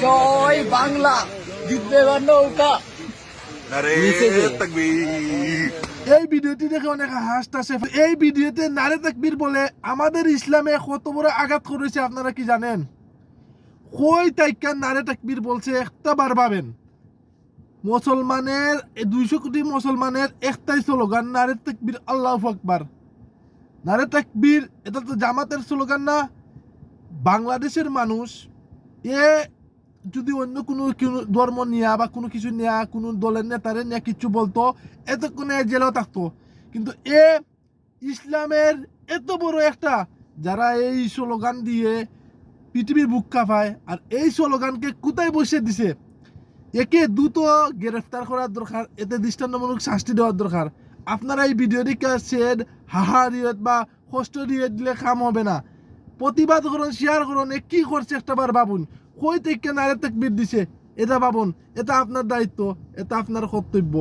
জয় বাংলা, জিতবে এবার নৌকা। এই ভিডিওটি দেখে অনেক হাসতেছে। এই ভিডিওতে নারে তাকবীর বলে আমাদের ইসলামে কত বড় আঘাত করেছে আপনারা কি জানেন? কই তাইকা নারে তাকবীর বলছে একটা বার ভাবেন। মুসলমানের 200 কোটি মুসলমানের একটাই স্লোগান নারে তাকবীর আল্লাহু আকবার। নারে তাকবীর এটা তো জামাতের স্লোগান না। বাংলাদেশের মানুষ এ যদি অন্য কোনো ধর্ম নিয়ে বা কোনো কিছু নিয়ে কোনো দলের নেতারে নিয়ে কিছু বলতো এতক্ষণে জেলেও থাকতো, কিন্তু এ ইসলামের এত বড় একটা যারা এই স্লোগান দিয়ে পৃথিবীর বুক কাঁপায়, আর এই স্লোগানকে কোথায় বসে দিছে, একে দ্রুত গ্রেফতার করার দরকার, এতে দৃষ্টান্তমূলক শাস্তি দেওয়ার দরকার। আপনারা এই ভিডিওটি শেয়ার হাহারিয়ত বা কষ্ট দিয়ে দিলে কাম হবে না। প্রতিবাদ করুন, শেয়ার করুন, এ কি করছে একটা বার ভাবুন। কই থেকে নারে তাকবীর দিছে এটা ভাবুন। এটা আপনার দায়িত্ব, এটা আপনার কর্তব্য।